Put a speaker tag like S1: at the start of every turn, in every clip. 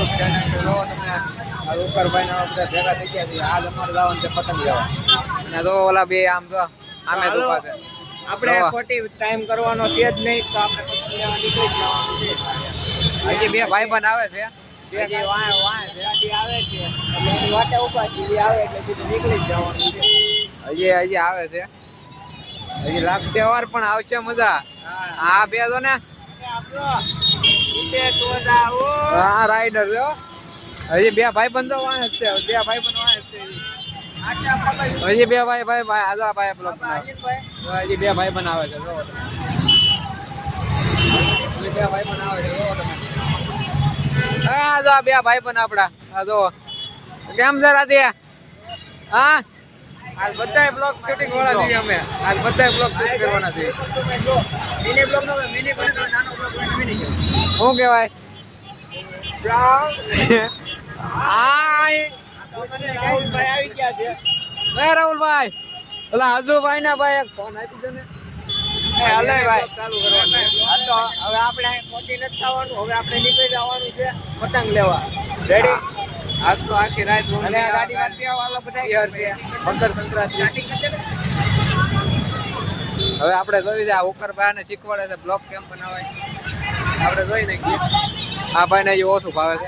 S1: YouTube channel જો તમે આ ઉપરભાઈ ના બધા ભેગા થઈ ગયા છે. આજ અમારે જવાનું છે પતંગ લેવા. અને જો ઓલા બે આમ જો આમે દુપા છે.
S2: આપણે ખોટી ટાઈમ કરવાનો છે જ નહીં તો આપણે પતંગ લેવા નીકળી જવાનું છે.
S1: હજી બે ભાઈ બંધ આવે છે.
S2: હજી વાય ગાડી આવે છે એટલે એની વાટે ઉભા છીએ આવે એટલે સીધું નીકળી જ જવાનું છે.
S1: હજી આવે છે. હજી લાગશે વાર પણ આવશે મજા. હા બે જો ને હા રાઈડર જો હજી બે ભાઈ બંધો વાય છે. બે ભાઈ બંધ વાય છે. હજી બે ભાઈ આજા ભાઈ બ્લોક હજી બે ભાઈ બનાવે છે. જો બે ભાઈ બનાવે છે. જો તમે હા જો બે ભાઈ બન આપડા આ જો કેમ છે રાધે? હા આજ બધા બ્લોગ શૂટિંગ વાળા છીએ અમે. આજ બધા બ્લોગ શૂટ કરવાના છે.
S2: મિની બ્લોગ નો મિની બને તો નાનો બ્લોગ બને મિની કે
S1: શું કહેવાય?
S2: હાય રાહુલભાઈ આવી ગયા છે.
S1: હે રાહુલભાઈ ઓલા હજુભાઈ ના ભાઈ એક ફોન આપી દો ને.
S2: હલે ભાઈ
S1: ચાલુ કરવાનું.
S2: તો હવે આપણે મોટી નથી થવાનું. હવે આપણે નીકળી જવાનું છે પતંગ લેવા. રેડી?
S1: આજ તો આખી રાત
S2: અને આ ગાડી વાળી વાળા બધા
S1: યર છે મકર સંક્રાંતિ. હવે આપણે જોઈ છે આ ઉકરભાઈ ને શીખવાડે છે બ્લોગ કેમ બનાવાય. આપણે જોઈ નાખીએ. આ ભાઈ ને હજી ઓછું ભાવે છે.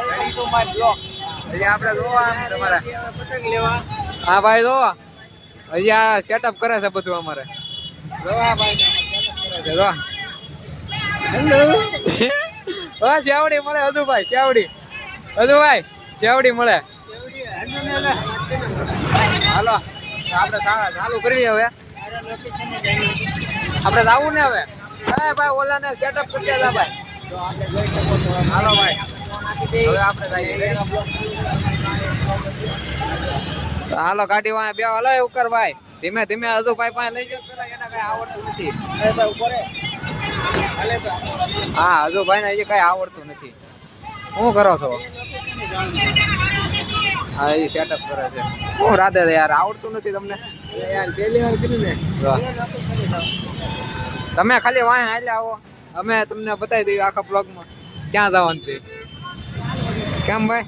S2: Ready to my blog.
S1: હજી આપણે જોવા તમારે
S2: પતંગ લેવા.
S1: હા ભાઈ જોવા હજી આ સેટઅપ કરે છે બધું અમારે. જોવા ભાઈ કરે છે જો. હા શેવડી મળે હજુભાઈ શેવડી. હજુભાઈ શેવડી મળે. હાલો આપણે ચાલુ કરીએ હવે. આપણે જાવું ને હવે. હે ભાઈ ઓલા ને સેટઅપ કરી દેલા ભાઈ. હાલો ભાઈ હવે આપણે જઈએ. હાલો ગાડી વાળા બે હાલો ઉપર ભાઈ ધીમે ધીમે હજુ ભાઈ પાસે લઈ જાવ. એને કઈ આવડતું નથી. હા હજુ ભાઈ ને હજી કઈ આવડતું નથી. શું કરો છો? હા એ સેટઅપ કરે છે. શું રાધે યાર આવડતું નથી તમને? યાર પહેલી વાર કીધું ને. તમે ખાલી વાય હાલે આવો અમે તમને બતાવી દઈએ આખા બ્લોગમાં ક્યાં જવાનું છે. કેમ ભાઈ?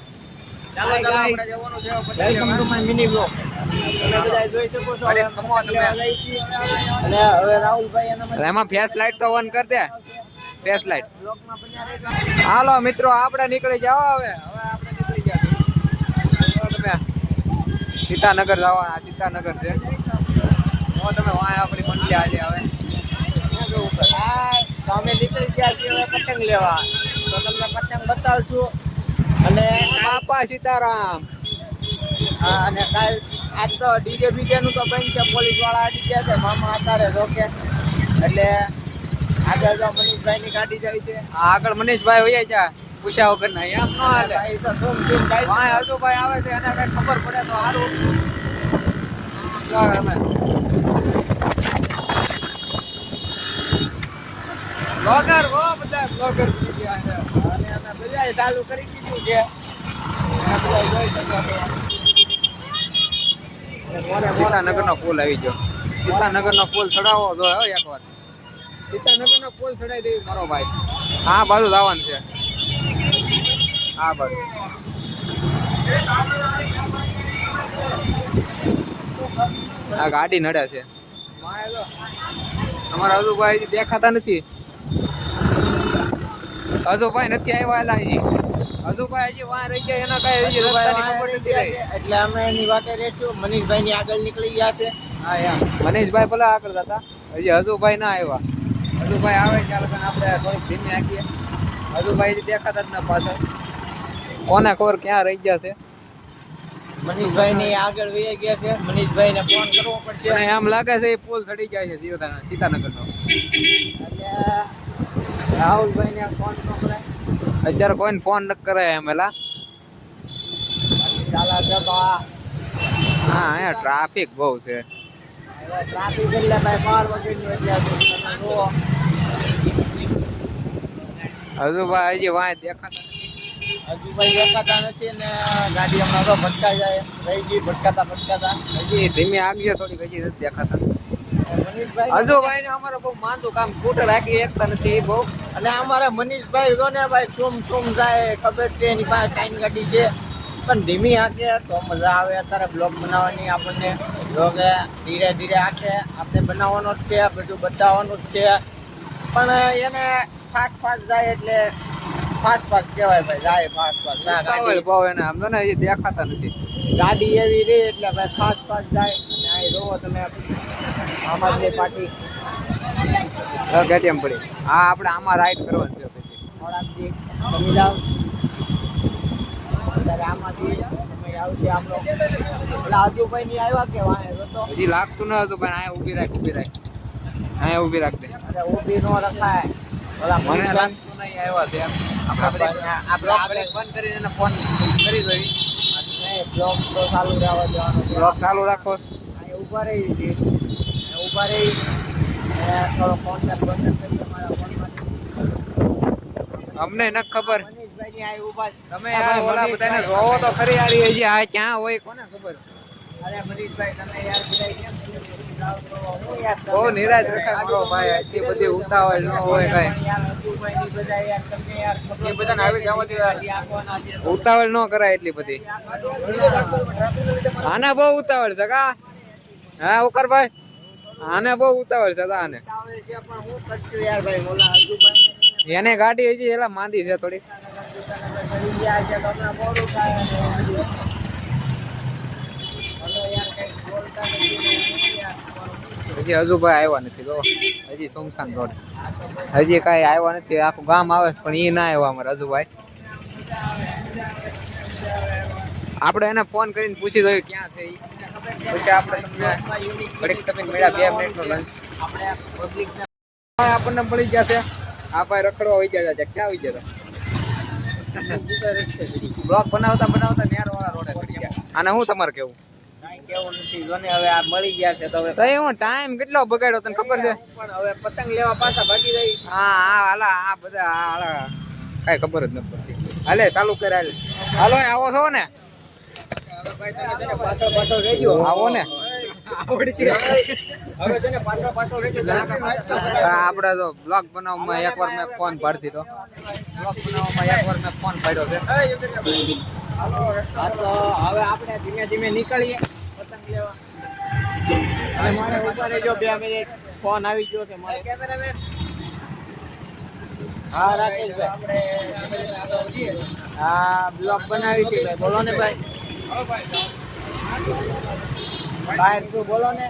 S2: ચાલો આપણે જવાનું છે welcome to my mini blog. તમે બધા જોઈ શકો છો
S1: અરે કમો તમે.
S2: અને હવે રાહુલભાઈ એના
S1: એમાં ફેસ લાઈટ તો ઓન કરી દે. ફેસ લાઈટ
S2: બ્લોગમાં બન્યા રહેજો.
S1: હાલો મિત્રો આપણે નીકળી જાવ હવે. હવે આપણે નીકળી જાવ. તમે સીતાનગર જવાના. સીતાનગર છે. તમે વાય આપણી મંડી આજે હવે
S2: હા તો અમે નીકળી ગયા છીએ હવે પતંગ લેવા. તો તમને પતંગ બતાવશું. અને
S1: બાપા સીતારામ.
S2: હા અને કાલ આજ તો ડીજે બીજે નું તો બંધ છે. પોલીસ વાળા અડી ગયા છે. મામા અત્યારે રોકે એટલે આગળ તો મનીષભાઈ ની ગાડી જાય છે.
S1: આગળ મનીષભાઈ હોય જા પૂછ્યા વગર ના એમ ન હાલે.
S2: ભાઈ તો શું શું ગાય
S1: વાય હજુભાઈ આવે છે એને કઈ ખબર પડે તો સારું. અમે બ્લોગર હો બધા બ્લોગર થઈ ગયા છે.
S2: અને અમે બધા ચાલુ કરી દીધું છે.
S1: સીતાનગર નો પુલ આવી ગયો. સીતાનગર નો પુલ ચડાવો જો એક વાર. સીતાનગર નો પુલ ચડાવી દેવી મારો ભાઈ. હા બાજુ જવાનું છે. હા બાજુ આ ગાડી નડે છે. અમારા હજુભાઈ દેખાતા નથી. હજુભાઈ નથી આવ્યા હજી. હજુભાઈ હજી વાં રહી ગયા. એના કઈ હજી રસ્તાની ખબર નથી રહી.
S2: એટલે અમે એની વાટે રહેશું. મનીષભાઈ ની આગળ નીકળી ગયા છે.
S1: હા એમ મનીષભાઈ પેલા આગળ જતા. હજી હજુભાઈ ના આવ્યા. હજુભાઈ આવે ત્યારે આપણે થોડીક ધીમે આખીએ. હજુભાઈ હજી દેખાતા જ ના પાછળ. કોને ખબર ક્યાં રહી ગયા છે.
S2: મનીષભાઈ ની આગળ વહી ગયા છે. મનીષભાઈ ને ફોન કરવો પડશે.
S1: અને એમ લાગે છે એ પુલ ચડી જાય છે સીતાનગર નો.
S2: એટલે રાહુલભાઈ ને ફોન ન કરાય.
S1: અત્યારે કોઈને ફોન ન કરે એમ એલા.
S2: ચાલા છે બા.
S1: હા અહીંયા ટ્રાફિક બહુ છે.
S2: ટ્રાફિક એટલે ભાઈ 12 વાગ્યાનું એટલે
S1: હજુ ભાઈ હજી વાંય દેખાતા નથી.
S2: હજુ ભાઈ દેખાતા નથી ને ગાડી હમણાં તો ભટકાઈ જાય રહી ગઈ ભટકાતા.
S1: હજી ધીમે આગળ થોડીક હજી નથી દેખાતા.
S2: મનીષભાઈ
S1: અજુભાઈ ને અમારે બહુ માંદું કામ સ્કૂટર રાખી એકતા નથી બહુ.
S2: અને અમારા મનીષભાઈ જો ને ભાઈ સુમ જાય ખબર છે એની પાસે સાઈન ગાડી છે પણ ધીમી હાકે તો મજા આવે. અત્યારે બ્લોગ બનાવવાની આપણને જો કે ધીરે ધીરે હાકે આપણે બનાવવાનો જ છે, બધું બતાવવાનું જ છે પણ એને ફાસ્ટ જાય એટલે ફાસ્ટ કહેવાય ભાઈ, જાય ફાસ્ટ
S1: ઉતાવળ બહુ એને આમ તો ને એ દેખાતા નથી.
S2: ગાડી એવી રહી એટલે ભાઈ ફાસ્ટ જાય. અને આ જોવો તમે આમ આદમી પાર્ટી
S1: કેટીએમ પડી. હા આપણે આમાં રાઈડ કરવાનું છે પછી.
S2: થોડાકથી જમી જાવ ત્યારે આમાંથી તમે આવશે આપણો પેલા અજુભાઈ ની આવ્યા કે વાંહે જોતો
S1: હજી લાગતું ન હતું પણ અહીંયા ઊભી રાખ અહીંયા ઊભી રાખ દે.
S2: અરે ઊભી નો રખાય. ઓલા
S1: મને લાગતું નહીં આવ્યા છે એમ. આપણે આપણે બંધ કરીને એને ફોન કરી દઈ.
S2: બ્લોક તો ચાલુ રહેવા દેવાનો છે.
S1: બ્લોક ચાલુ રાખો.
S2: અહીંયા ઊભા રહી છે, ઊભા રહી થોડો કોન્ટેક્ટ કરી તમારા ફોનમાંથી.
S1: અમને ન ખબર.
S2: મનીષભાઈ ની આ ઊભા છે.
S1: તમે યાર ઓલા બધાને જોવો તો ખરી યાર હજી આ ક્યાં હોય કોને ખબર.
S2: અરે મનીષભાઈ તમે યાર બધા કેમ જાવ તો હું યાર
S1: બહુ નિરાશ રખાય મારો ભાઈ. આટલી બધી ઉતાવળ ન હોય કઈ.
S2: યાર અજુભાઈ ની બધા યાર તમને યાર એ બધાને આવી જવા દો યાર આપવાના છે.
S1: ઉતાવળ ન કરાય એટલી બધી. આને બહુ ઉતાવળ છે કા? હા ઉકરભાઈ આને બહુ ઉતાવળ છે આને.
S2: આવે છે પણ હું કરશું યાર ભાઈ મોલા અજુભાઈ
S1: એને ગાડી હજી એલા માંદી છે થોડી.
S2: કરી ગયા છે તો હમણાં મોડું થાય અને હલો યાર કઈ બોલતા નથી યાર.
S1: હજી અજુભાઈ આવ્યા નથી તો હજી સુમસાન રોડ હજી કાંઈ આવ્યા નથી. આખું ગામ આવે છે પણ એ ના આવ્યા અમારે અજુભાઈ. આપણે એને ફોન કરીને પૂછી દઈએ ક્યાં છે ઈ. પછી આપણે તમને ઘડીક તમે મળ્યા 2 મિનિટનો લંચ
S2: આપણે પબ્લિક
S1: આપણને મળી ગયા છે. આ ભાઈ રખડવા હોઈ ગયા છે. ક્યાં હોઈ ગયા બ્લોક બનાવતા નેરવાળા રોડે ચડી ગયા. આને હું તમારે કેવું?
S2: કાંઈ કેવું નથી જો ને હવે આ મળી ગયા છે તો હવે
S1: તો હું ટાઈમ કેટલો બગાડ્યો તને ખબર છે?
S2: પણ હવે પતંગ લેવા પાછા ભાગી રહી.
S1: હા હાલા આ બધા હાલા કાંઈ ખબર જ નથી પડતી. હાલે ચાલુ કર હાલે. હાલો આવો છો ને?
S2: પાછળ રહેજો.
S1: આવો ને
S2: આવડશે હવે છે ને પાછળ રહેજો.
S1: આપણે તો બ્લોગ બનાવવામાં એકવાર મેં ફોન પાડી દીધો. બ્લોગ બનાવવામાં એકવાર મેં ફોન પાડ્યો છે.
S2: હા તો હવે આપણે ધીમે ધીમે નીકળીએ પતંગ લેવા. અને મારે ઉભા રહેજો 2 મિનિટ, ફોન આવી ગયો છે મારે. કેમેરામેન હા રાકેશભાઈ હા બ્લોગ બનાવી છે ભાઈ. બોલો ને ભાઈ. બહાર શું બોલો ને.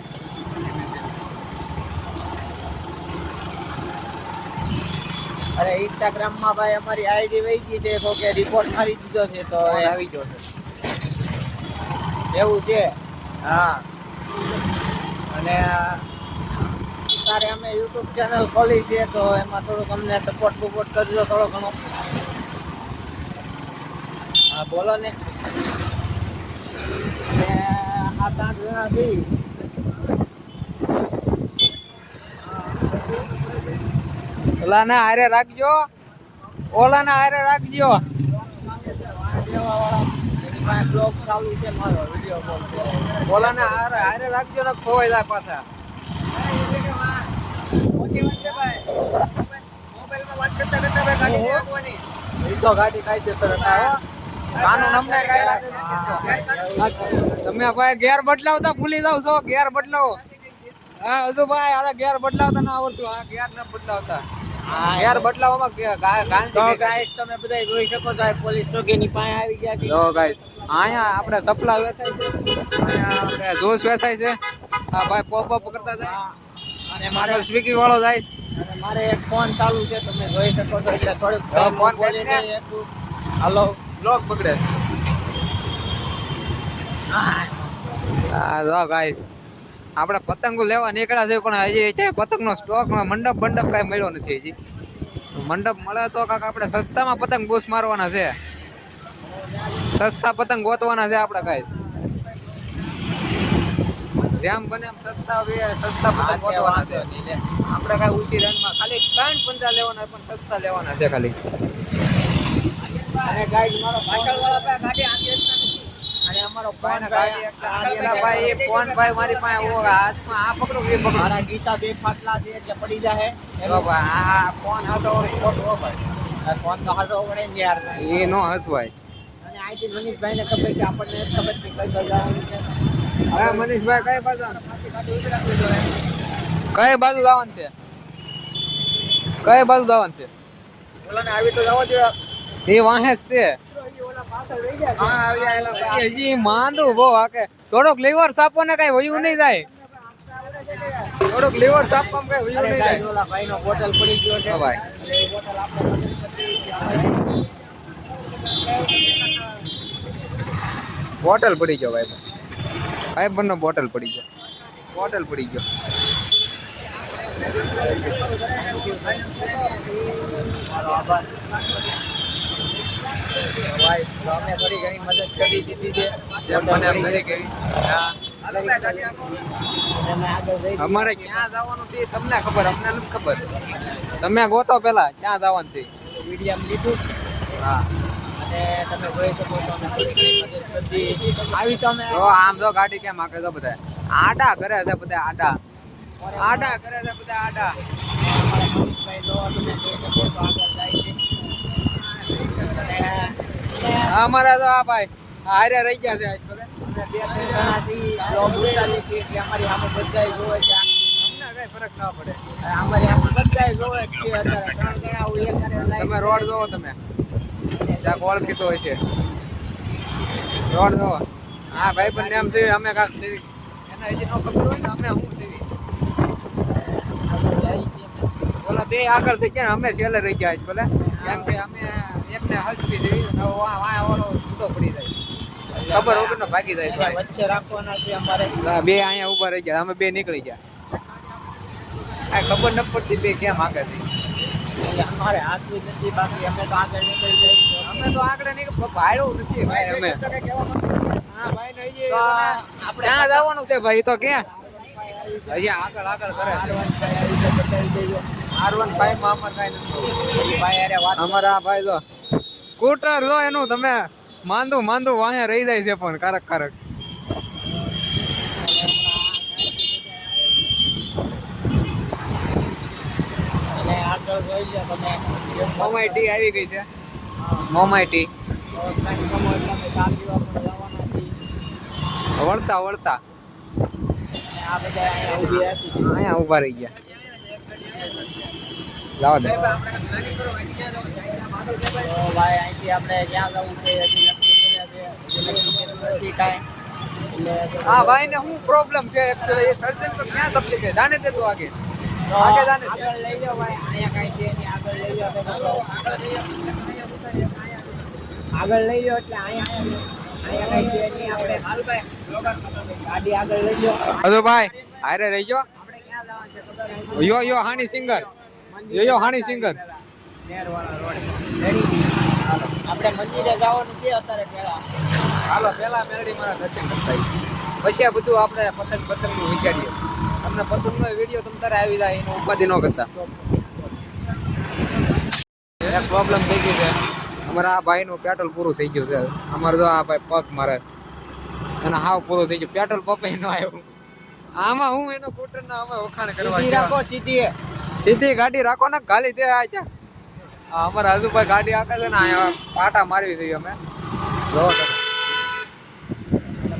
S2: અરે ઇન્સ્ટાગ્રામ માં ભાઈ અમારી આઈડી વહી ગઈ છે તો કે રિપોર્ટ મારી દીધો છે તો એ આવી ગયો છે એવું છે. હા અને તારે અમે યુટ્યુબ ચેનલ ખોલી છે તો એમાં થોડુંક અમને સપોર્ટ કરજો થોડો ઘણો. હા બોલો ને. અને 7-8 જણા થઈ.
S1: ઓલાને હારે રાખજો. ઓલાને હારે રાખજો.
S2: બ્લોગ ચાલુ છે મારો વિડીયો કોલ છે.
S1: ઓલાને હારે રાખજો ને ખોવાઈ જાય પાછા.
S2: મોબાઈલમાં વાત કરતા ભાઈ ગાડી રાખવાની. એ તો ગાડી કાયદેસર હતા.
S1: કાનૂન અમને તમે ભાઈ ગેર બદલાવતા ભૂલી જાવ છો. ગેર બદલાવો. હા હજુ ભાઈ આલા ગેર બદલાવતા ના આવડતું. આ ગેર ન બદલાવતા. ગેર બદલાવવામાં
S2: તો ગાઈસ તમે બધા જોઈ શકો છો પોલીસ ચોકીની પાસે આવી ગયા છે.
S1: જો ગાઈસ અહીંયા આપણે સપલા વેચાય છે. અહીંયા આપણે જ્યુસ વેચાય છે. આ ભાઈ પોપ કરતા જાય.
S2: અને
S1: મારો સ્વિગી વાળો જાય.
S2: અને મારે એક ફોન ચાલુ છે તમે જોઈ શકો છો એટલે થોડુંક
S1: ફોન
S2: બોલીને હાલો
S1: બ્લોક બગડે. હા જો ગાઈસ આપણે પતંગો લેવા નીકળ્યા છે પણ હજી છે પતંગનો સ્ટોક મંડપ કાંઈ મળ્યો નથી હજી. મંડપ મળે તો કાંક આપણે સસ્તામાં પતંગ બૂસ મારવાના છે. સસ્તા પતંગ ગોતવાના છે આપણે ગાઈસ. જેમ બને એમ સસ્તા પતંગ ગોતવાના છે. આપણે કાંઈ ઓછી રેન્જમાં ખાલી 3.50 લેવાના પણ સસ્તા લેવાના છે ખાલી.
S2: અને ગાઈસ મારો પાછળવાળા પાસે ગાડી આંગે નથી. અને અમારો
S1: ભાઈને
S2: ફોન
S1: ગાડી એકલા ભાઈ એ ફોન ભાઈ મારી પાસે ઓ હાથમાં આ પકડો એ પકડો
S2: મારા ગીતા બે ફાટલા છે એટલે પડી જાય
S1: જો ભાઈ આ ફોન હતો ખોટો ભાઈ
S2: ફોન તો હાથો પડે ને યાર
S1: એ નો હસવાય
S2: અને આઈથી મનીષભાઈને ખબર કે આપણને ખબર કે કઈ જવાનું છે
S1: હા મનીષભાઈ કઈ બાજુ કઈ બાજુ જવાનું છે કઈ બાજુ જવાનું છે
S2: ઓલાને આવી તો જવો જોઈએ
S1: એ વાહે જ છે
S2: ઓલા પાછળ રહી જાય
S1: હા આવી આયેલા હજી માંદું બહુ આકે થોડોક લીવર સાપો ને કઈ વયું નહીં જાય થોડોક લીવર સાપવામાં કઈ વયું નહીં જાય
S2: ઓલા ભાઈનો બોટલ પડી ગયો છે
S1: હા ભાઈ
S2: એ બોટલ આપણે
S1: બોટલ પડી ગયો ભાઈ ભાઈ બંને બોટલ પડી ગયો બોટલ પડી ગયો
S2: આભાર ભાઈ તો અમે થોડી ઘણી મદદ કરી દીધી છે
S1: જેમ મને એમ કરી કે
S2: હા અમે આગળ જઈ
S1: અમારે ક્યાં જવાનું છે એ તમને ખબર અમને નથી ખબર તમે ગોતો પેલા ક્યાં જવાનું છે
S2: મીડિયમ લીધું
S1: હા
S2: અને તમે જોઈ શકો છો અમે થોડી ઘણી મદદ કરી આવી તો અમે
S1: જો આમ જો ગાડી કેમ આકે છે બધા આડા કરે છે બધા આડા આડા કરે છે બધા આડા
S2: અમારા મનીષભાઈ જો તમે જોઈ શકો છો આગળ જાય છે અને
S1: અમારા તો આ ભાઈ હારે રહી ગયા છે આજ કરે
S2: અમે બે ત્રણ જણા છીએ બ્લોગ ઉતારીએ છીએ એટલે અમારી સામે બધાય જોવે છે
S1: અમને કઈ ફરક ના પડે
S2: અમારી સામે બધાય જોવે જ છે અત્યારે ત્રણ જણા હું એક હારે live
S1: તમે રોડ જોવો તમે જ્યાં ઓળખીતો હોય છે રોડ જોવો હા ભાઈ પણ એમ છે અમે કાંક છે એને હજી ન ખબર હોય ને અમે શું છે
S2: આગળ જાય છે
S1: ઓલા બે આગળ થઈ ગયા અમે છેલ્લે રહી ગયા છે ભલે કેમ કે અમે એકને હસવી જેવી વાય ઓલો જુદો પડી જાય ખબર વગર નો ભાગી જાય છે
S2: એટલે વચ્ચે રાખવાના છે અમારે
S1: બે અહીંયા ઉભા રહી ગયા અમે બે નીકળી ગયા આ ખબર ન પડતી બે કેમ આગળ છે
S2: એટલે અમારે હાથવી નથી બાકી અમે તો આગળ નીકળી જઈશું
S1: અમે તો આગળ નીકળ ભાડું નથી ભાઈ અમે હા ભાઈ ને હજી આપણે ક્યાં જવાનું છે ભાઈ તો ક્યાં હજી આગળ આગળ કરે R15 માં અમાર કાંઈ નથી
S2: ભાઈ અરે વાત
S1: અમારા આ ભાઈ જો સ્કૂટર જો એનું તમે માંદું માંદું વાહે રહી જાય છે પણ કારક કારક
S2: અને આગળ જોઈ લો તમે
S1: મોમાઈ ટી આવી ગઈ છે મોમાઈ ટી વળતા વળતા
S2: આ બધા અહીંયા ઊભી હતી
S1: અહીંયા ઉભા રહી ગયા લાવો દે
S2: તો ભાઈ અહીંથી આપણે ક્યાં જવું છે હજી નક્કી કર્યા છે હજી નક્કી કર્યું નથી કાંઈ એટલે
S1: હા ભાઈ ને શું પ્રોબ્લેમ છે એકચ્યુઅલી એ સર્જન પર ક્યાં તકલીફ છે જાને તે તો આગે આગે જાને તે.
S2: આગળ લઈ જાઓ ભાઈ અહીંયા કાંઈ છે નહીં આગળ લઈ જાઓ તમે તો. આગળ લઈ જાઓ એટલે અહીંયા કાંઈ છે નહીં આપણે હાલ ભાઈ ગાડી આગળ લઈ જાઓ
S1: હજો ભાઈ હારે રહી ગયો
S2: આપણે ક્યાં જવાનું છે ખબર નથી.
S1: યો હાની સિંગર યો હાની સિંગર
S2: નેરવાળા રોડ રેડી હાલો આપણે મંદિરે જવાનું છે અત્યારે પહેલા
S1: હાલો પેલા મેલડી મારા દર્શન કરતા આવીએ. પછી આ બધું આપણે પતંગ પતંગનું વિચારીએ તમને પતંગનો વિડીયો તમ તારે આવી જાય એનો ઉપાધિ ન કરતા એક પ્રોબ્લેમ થઈ ગઈ છે અમારા આ ભાઈનું પેટ્રોલ પૂરું થઈ ગયું છે અમારે જો આ ભાઈ પગ મારે અને હાવ પૂરું થઈ ગયું પેટ્રોલ પંપે ન આવ્યું આમાં હું એનો સ્કૂટરના અમે વખાણ કરવા
S2: સીધી
S1: ગયા.
S2: રાખો સીધી
S1: સીધી ગાડી રાખો ને ગાલી દે આ છે અમારા હજુભાઈ ગાડી આકે છે ને અહીંયા પાટા મારવી જોઈએ અમે જો તમે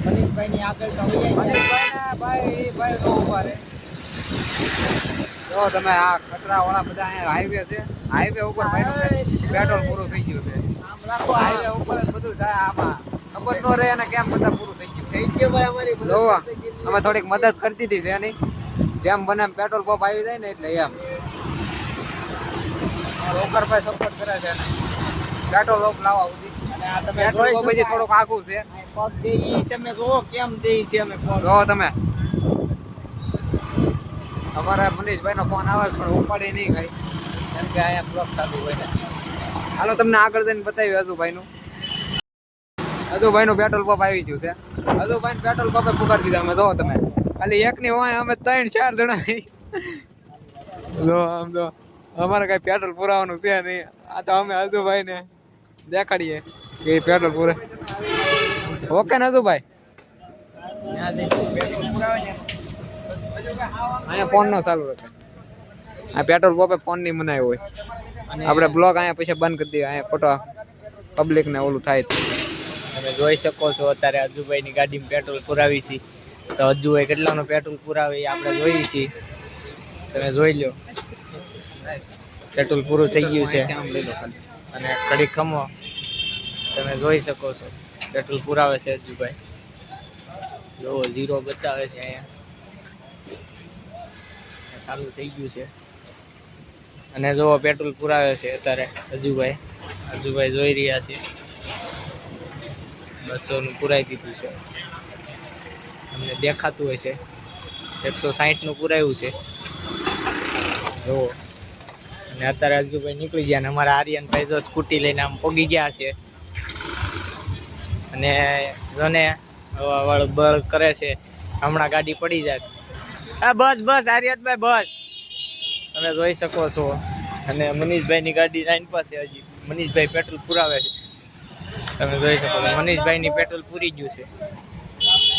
S2: મનીષભાઈની આગળ તો હોય
S1: ભાઈ નો ઉભા રે જો તમે આ ખતરા વાળા બધા અહીંયા હાઈવે છે હાઈવે ઉપર ભાઈનું પેટ્રોલ પૂરું થઈ ગયું છે
S2: આમ રાખો
S1: હાઈવે ઉપર જ બધું થાય આમાં ખબર ન રહે અને કેમ બધા પૂરું થઈ ગયું
S2: થઈ ગયો ભાઈ અમારી મદદ
S1: જોવો
S2: થઈ ગઈ.
S1: અમે થોડીક મદદ કરી દીધી છે એની જેમ બને એમ પેટ્રોલ પંપ આવી જાય ને એટલે એમ રોકરભાઈ સપોર્ટ કરે છે એને પેટ્રોલ પંપ લાવવા સુધી
S2: અને આ તમે
S1: પેટ્રોલ
S2: જોઈ
S1: પંપ પછી
S2: શકો.
S1: થોડુંક આઘું છે
S2: આ પગ દે ઈ તમે જોવો કેમ દે છે અમે પગ
S1: જો તમે અમારા મનીષભાઈ નો ફોન આવે છે પણ ઉપાડી નહીં ભાઈ કેમ કે અહીંયા બ્લોક થતું હોય ને હાલો તમને આગળ જઈને બતાવ્યું હજુભાઈનું હજુભાઈનું પેટ્રોલ પંપ આવી ગયું છે હજુભાઈ પેટ્રોલ પંપે પુગાડી દીધા અમે જો તમે ખાલી એકની હોય અમે 3-4 જણા જો આમ તો અમારે કઈ પેટ્રોલ પુરાવાનું છે નહીં આ તો અમે હજુભાઈને દેખાડીએ કે પેટ્રોલ પૂરે ઓકે નજુભાઈ
S2: ત્યાં જઈને પેટ્રોલ પુરાવે ને
S1: અહીંયા ફોન નો ચાલુ રાખે આ પેટ્રોલ પંપે ફોન ની મનાય હોય
S2: અને
S1: આપણે બ્લોક અહીંયા પછી બંધ કરી દઈએ અહીંયા ખોટો પબ્લિક ને ઓલું થાય
S2: તમે જોઈ શકો છો અત્યારે અજુભાઈની ગાડીમાં પેટ્રોલ પુરાવી છે તો અજુભાઈ કેટલાનું પેટ્રોલ પુરાવે એ આપણે જોઈએ છીએ તમે જોઈ લો પેટ્રોલ પૂરું થઈ ગયું છે અને કડી ખમો તમે જોઈ શકો છો પેટ્રોલ પુરાવે છે અજુભાઈ જો 0 બતાવે છે અહીંયા ચાલુ થઈ ગયું છે અને જો પેટ્રોલ પુરાવે છે અત્યારે અજુભાઈ જોઈ રહ્યા છે 200 નું પુરાઈ દીધું છે તમને દેખાતું હોય છે 160 નું પુરાયું છે જો અને અત્યારે અજુભાઈ નીકળી ગયા અને અમારા આર્યનભાઈ જો સ્કૂટી લઈને આમ પોગી ગયા છે અને જોને બળ કરે છે હમણાં ગાડી પડી જાય આ બસ આર્યનભાઈ બસ તમે જોઈ શકો છો અને મનીષભાઈની ગાડી લાઈન પાસે હજી મનીષભાઈ પેટ્રોલ પુરાવે છે તમે જોઈ શકો છો મનીષભાઈની પેટ્રોલ પૂરી ગયું છે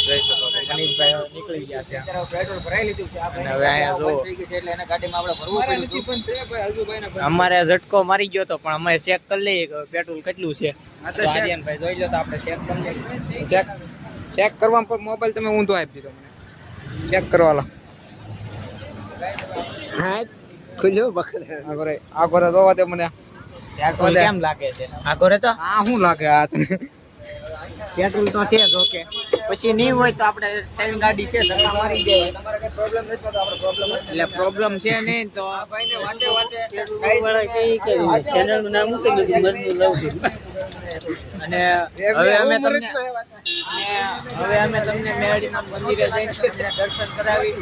S2: જોઈ શકો છો મનીષભાઈ નીકળી ગયા છે
S1: પેટ્રોલ ભરાઈ લીધું છે
S2: અને હવે અહીંયા જો
S1: એટલે એના ગાડીમાં આપણે ભરવું પડ્યું
S2: અમારે ઝટકો મારી ગયો તો પણ અમે ચેક કરી લઈએ કે પેટ્રોલ કેટલું છે
S1: હા તો
S2: તો આર્યનભાઈ જોઈ લો તો આપણે ચેક કરી લઈએ
S1: ચેક કરવા પર મોબાઈલ તમે ઊંધો આપી દીધો મને ચેક કરવા લો
S2: હા ખુલ્યો
S1: આ ઘરે જોવા દે મને
S2: પેટ્રોલ કેમ લાગે છે આ ઘરે તો
S1: આ શું લાગે આ તને
S2: પેટ્રોલ તો છે જ ઓકે પછી નહીં હોય તો આપણે ટ્રેન ગાડી છે ધક્કા મારી જાય
S1: તમારે કઈ પ્રોબ્લેમ નથી તો આપણે પ્રોબ્લેમ
S2: એટલે પ્રોબ્લેમ છે નહીં તો
S1: ભાઈને વાતે
S2: ચેનલનું નામ શું છે અને હવે અમે તમને મેરડીના મંદિરે જઈને તમને દર્શન કરાવી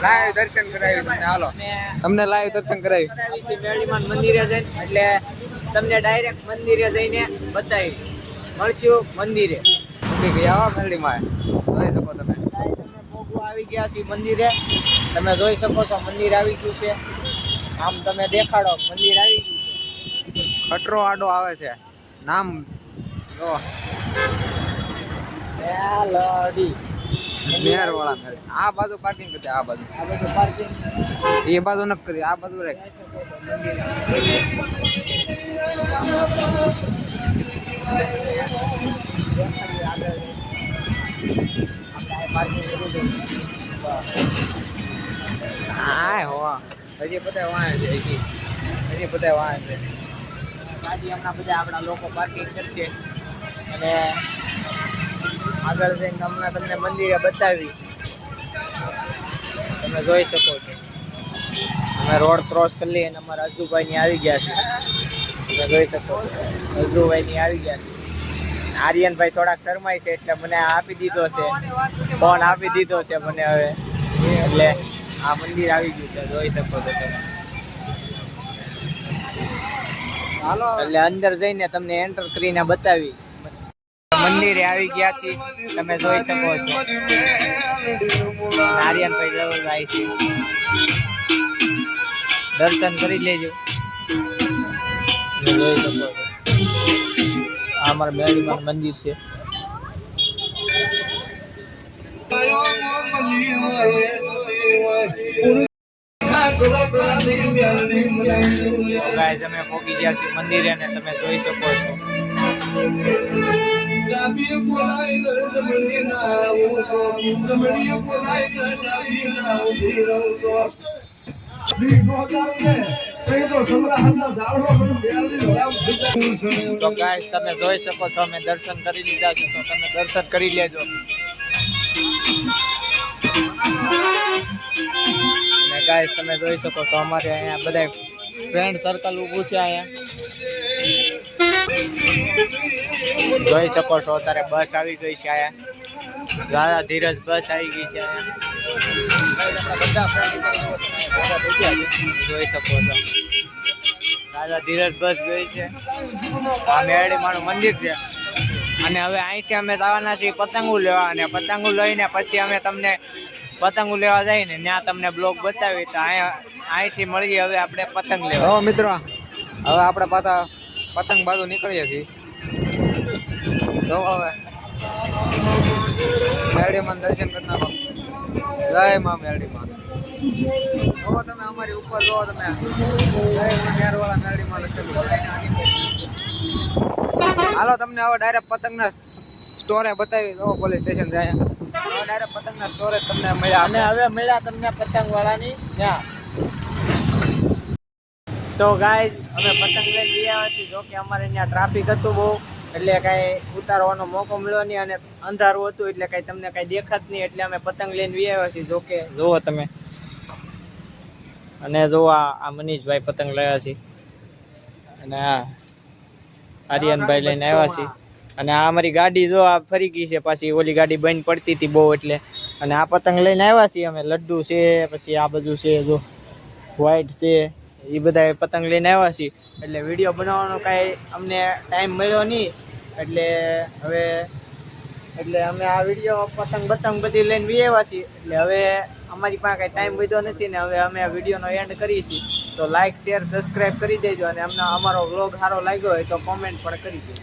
S1: લાઈવ દર્શન કરાવી તમને હાલો તમને લાઈવ દર્શન કરાવી
S2: મેરડીમાં મંદિરે જઈને એટલે તમને ડાયરેક્ટ મંદિરે જઈને બતાવી મળશું મંદિરે
S1: ઉઠી ગયા હો મેરડીમાં જોઈ શકો તમે
S2: પોગું આવી ગયા છે મંદિરે તમે જોઈ શકો છો મંદિર આવી ગયું છે આમ તમે દેખાડો મંદિર આવી ગયું છે
S1: ખટરો આડો આવે છે નામ જો
S2: મેલડી
S1: મેર વાળા મેળ આ બાજુ પાર્કિંગ કરી દે, આ બાજુ
S2: આ બધું પાર્કિંગ
S1: એ બાજુ ન કરી આ બાજુ રાખ હા હો હજી બધા વાંહે છે હજી બધા વાંહે છે
S2: ગાડી હમણાં બધા આપણા લોકો પાર્કિંગ કરશે અને આગળ જઈને હમણાં તમને મંદિરે બતાવી તમે જોઈ શકો છો અમે રોડ ક્રોસ કરી લઈએ અને અમારા અજુભાઈની આવી ગયા છે તમે જોઈ શકો છો અજુભાઈની આવી ગયા છે આર્યનભાઈ થોડાક શરમાય છે એટલે મને આપી દીધો છે ફોન આપી દીધો છે મને હવે એટલે આ મંદિર આવી ગયું છે જોઈ શકો છો તમે
S1: હાલો
S2: એટલે અંદર જઈને તમને એન્ટર કરીને બતાવી મંદિરે આવી ગયા છીએ તમે જોઈ શકો છો આર્યનભાઈ જવળ આવી છે દર્શન કરી લેજો જોઈ શકો છો આ અમારા મેરડીમાં મંદિર છે ગાઈસ અમે પહોંચી ગયા છીએ મંદિરે અને તમે જોઈ શકો છો તો ગાઈસ તમે જોઈ શકો છો અમે દર્શન કરી લીધા છે તો તમે દર્શન કરી લેજો અને ગાઈસ તમે જોઈ શકો છો અમારે અહીંયા બધા ફ્રેન્ડ સર્કલ ઊભું છે અહીંયા જોઈ શકો છો અત્યારે બસ આવી ગઈ છે અહીંયા દાદા ધીરજ બસ આવી ગઈ છે અહીંયા બધા ફ્રેન્ડ જોઈ શકો છો દાદા ધીરજ બસ ગઈ છે આ મેરડી માનું મંદિર છે અને હવે અહીંથી અમે જવાના છીએ પતંગો લેવા અને પતંગો લઈને પછી અમે તમને પતંગો લેવા જઈએ ને ત્યાં તમને બ્લોગ બતાવી તો અહીંથી મળીએ હવે આપણે પતંગ લેવા
S1: હો મિત્રો હવે આપણે પાછા પતંગ બાજુ નીકળીએ છીએ જો હવે મેરડીમાં દર્શન કરી નાખો. જય માં મેરડીમાં. જો તમે અમારી ઉપર જો તમે જય માં મેરવાળા મેરડીમાં લખેલું. હાલો તમને હવે ડાયરેક્ટ પતંગના સ્ટોરે બતાવી દો. પોલીસ સ્ટેશન જાય હવે ડાયરેક્ટ પતંગના સ્ટોરે તમને મળ્યા.
S2: અને હવે મળ્યા તમને પતંગ વાળાની ત્યાં. તો ગાઈઝ અમે પતંગ લઈને ગયા હતી. જો કે અમારે ત્યાં ટ્રાફિક હતું બહુ, એટલે કાંઈ ઉતારવાનો મોકો મળ્યો નહીં અને અંધારું હતું એટલે કાંઈ તમને કાંઈ દેખાત નહીં. એટલે અમે પતંગ લઈને આવ્યા છીએ. જો કે જુઓ તમે, અને જુઓ આ મનીષભાઈ પતંગ લાવ્યા છે, અને આ આર્યનભાઈ લઈને આવ્યા છે. અને આ અમારી ગાડી જો આ ફરી ગઈ છે પાછી, ઓલી ગાડી બંધ પડતી હતી બહુ એટલે. અને આ પતંગ લઈને આવ્યા છીએ અમે. લડ્ડુ છે, પછી આ બધું છે, જો વ્હાઈટ છે, એ બધા પતંગ લઈને આવ્યા છીએ. એટલે વિડીયો બનાવવાનો કાંઈ અમને ટાઈમ મળ્યો નહીં, એટલે અમે આ વિડીયો પતંગ બધી લઈને આવ્યા છીએ. એટલે હવે અમારી પાસે કાંઈ ટાઈમ વધ્યો નથી ને હવે અમે આ વિડીયોનો એન્ડ કરીએ છીએ. તો લાઇક, શેર, સબસ્ક્રાઈબ કરી દેજો અને અમને અમારો વ્લોગ સારો લાગ્યો હોય તો કોમેન્ટ પણ કરી દેજો.